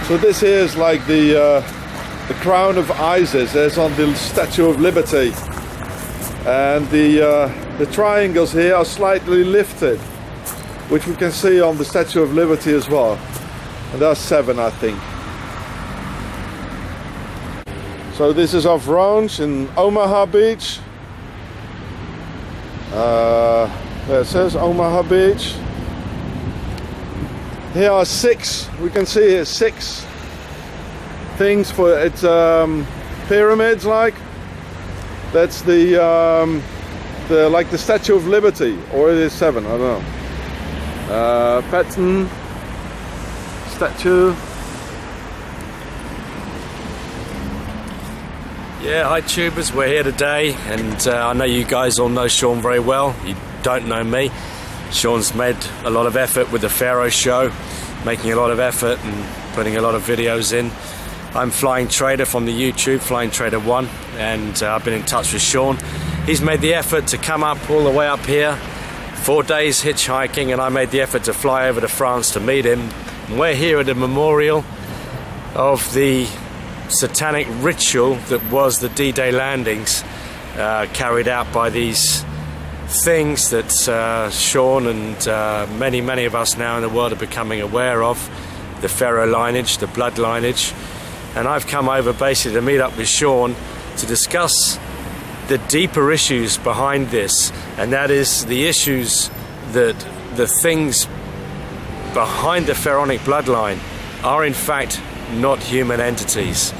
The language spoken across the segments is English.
So this here is like the crown of Isis. There's on the Statue of Liberty, and the triangles here are slightly lifted, which we can see on the Statue of Liberty as well. And there are 7, I think. So this is off Roans in Omaha Beach. There it says Omaha Beach. Here are 6. We can see here 6 things for it's pyramids like. That's the like the Statue of Liberty, or it is 7. I don't know. Patton statue. Yeah, hi tubers, we're here today, and I know you guys all know Sean very well. You don't know me. Sean's made a lot of effort with the Pharaoh show, making a lot of effort and putting a lot of videos in. I'm Flying Trader from the YouTube, Flying Trader 1, and I've been in touch with Sean. He's made the effort to come up all the way up here, 4 days hitchhiking, and I made the effort to fly over to France to meet him. And we're here at a memorial of the Satanic ritual that was the D-Day landings, carried out by these things that Sean and many of us now in the world are becoming aware of, the Pharaoh lineage, the blood lineage. And I've come over basically to meet up with Sean to discuss the deeper issues behind this, and that is the issues that the things behind the pharaonic bloodline are in fact not human entities.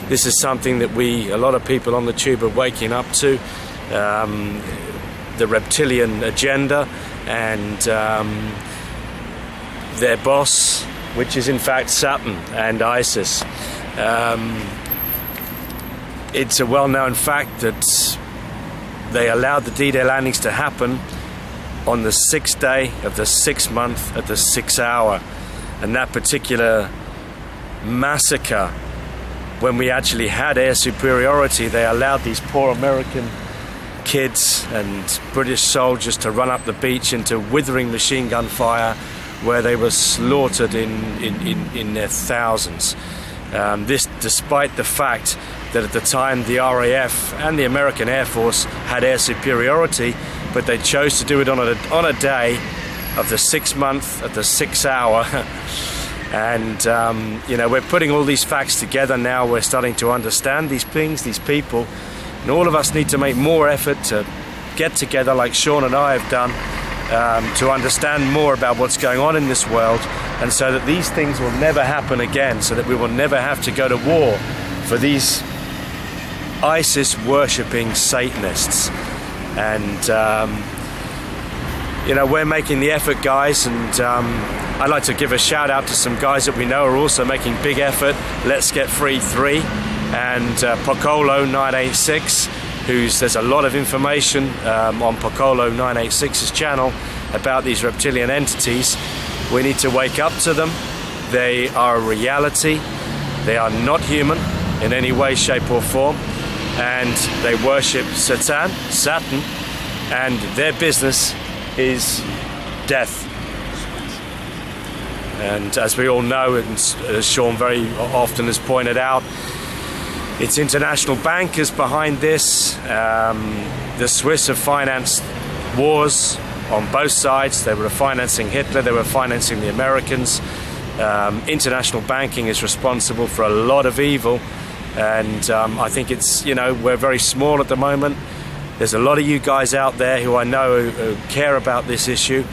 This is something that a lot of people on the tube are waking up to, the reptilian agenda and their boss, which is in fact Satan and Isis. It's a well-known fact that they allowed the D-Day landings to happen on the 6th day of the 6th month at the 6th hour, and that particular massacre, when we actually had air superiority, they allowed these poor American kids and British soldiers to run up the beach into withering machine gun fire, where they were slaughtered in their thousands. This despite the fact that at the time the RAF and the American Air Force had air superiority, but they chose to do it on a day of the 6th month at the 6th hour. And we're putting all these facts together now. We're starting to understand these things, these people, and all of us need to make more effort to get together like Sean and I have done, to understand more about what's going on in this world, and so that these things will never happen again, so that we will never have to go to war for these ISIS worshipping Satanists. And we're making the effort, guys, and I'd like to give a shout out to some guys that we know are also making big effort. Let's Get Free 3 and Pocolo 986, there's a lot of information on Pocolo 986's channel about these reptilian entities. We need to wake up to them. They are a reality. They are not human in any way, shape or form, and they worship Satan, and their business is death. And as we all know, and as Sean very often has pointed out, it's international bankers behind this. The Swiss have financed wars on both sides. They were financing Hitler, they were financing the Americans. International banking is responsible for a lot of evil, and I think it's, we're very small at the moment. There's a lot of you guys out there who I know who care about this issue,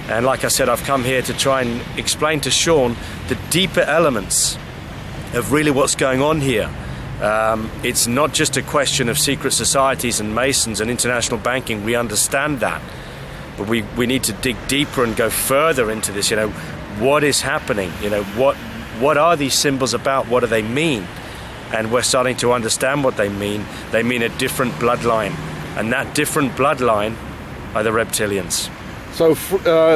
and like I said, I've come here to try and explain to Sean the deeper elements of really what's going on here. It's not just a question of secret societies and Masons and international banking. We understand that, but we need to dig deeper and go further into this. What is happening? What are these symbols about? What do they mean? And we're starting to understand what they mean. They mean a different bloodline, and that different bloodline are the reptilians. So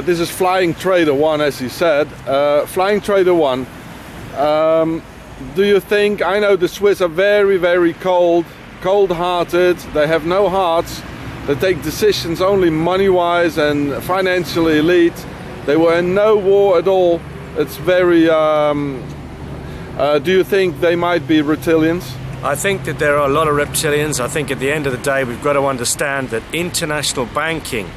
this is Flying Trader 1, as you said. Flying Trader 1. Do you think, I know the Swiss are very, very cold-hearted. They have no hearts. They take decisions only money-wise and financially elite. They were in no war at all. It's very, Do you think they might be reptilians? I think that there are a lot of reptilians. I think at the end of the day we've got to understand that international banking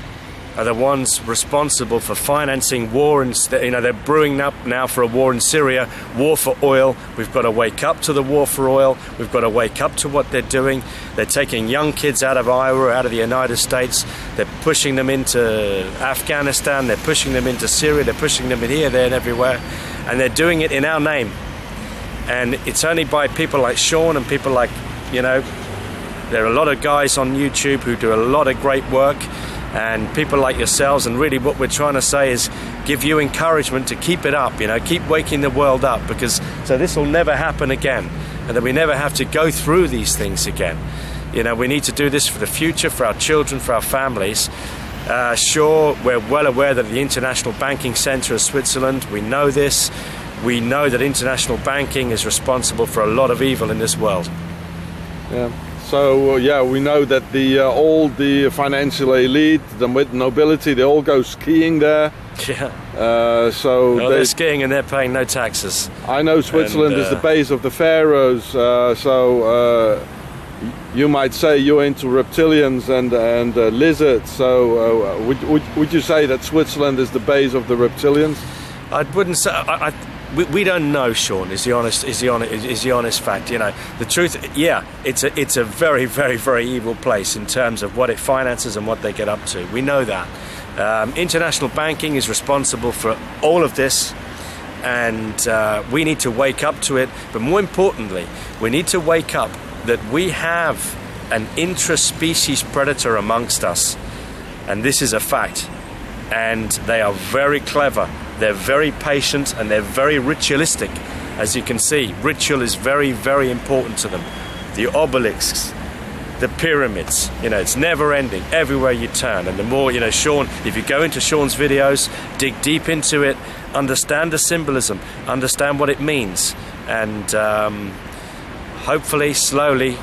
are the ones responsible for financing war, and they're brewing up now for a war in Syria, war for oil. We've got to wake up to the war for oil. We've got to wake up to what they're doing. They're taking young kids out of Iowa, out of the United States. They're pushing them into Afghanistan. They're pushing them into Syria. They're pushing them in here, there, and everywhere, and they're doing it in our name. And it's only by people like Sean and people like, there are a lot of guys on YouTube who do a lot of great work, and people like yourselves, and really what we're trying to say is give you encouragement to keep it up, keep waking the world up, because so this will never happen again, and that we never have to go through these things again. We need to do this for the future, for our children, for our families. Sure, we're well aware that the International Banking Centre of Switzerland, we know this. We know that international banking is responsible for a lot of evil in this world. Yeah. So we know that all the financial elite, the nobility, they all go skiing there. Yeah. They're skiing and they're paying no taxes. I know Switzerland is the base of the pharaohs. You might say you're into reptilians and lizards. So would you say that Switzerland is the base of the reptilians? I wouldn't say. We don't know, Sean. Is the honest fact. The truth. Yeah, it's a very, very, very evil place in terms of what it finances and what they get up to. We know that. International banking is responsible for all of this, and we need to wake up to it. But more importantly, we need to wake up that we have an intra-species predator amongst us, and this is a fact. And they are very clever. They're very patient, and they're very ritualistic. As you can see, ritual is very, very important to them. The obelisks, the pyramids, it's never ending everywhere you turn. And the more, Sean, if you go into Sean's videos, dig deep into it, understand the symbolism, understand what it means, and hopefully, slowly,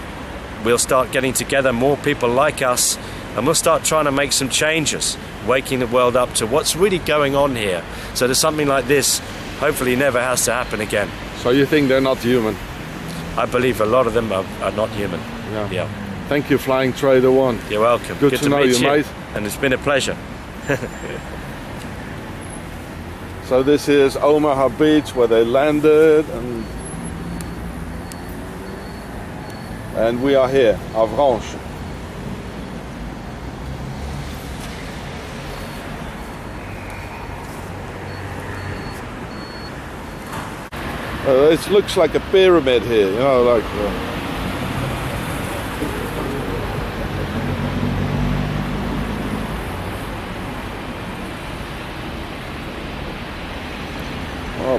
we'll start getting together more people like us, and we'll start trying to make some changes, waking the world up to what's really going on here, so that something like this hopefully never has to happen again. So you think they're not human? I believe a lot of them are not human. Yeah. Thank you, Flying Trader One. You're welcome. Good to know you, mate. And it's been a pleasure. So this is Omaha Beach, where they landed, and we are here, Avranches. It looks like a pyramid here, like.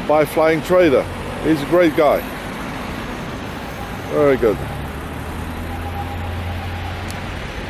By Flying Trader. He's a great guy. Very good.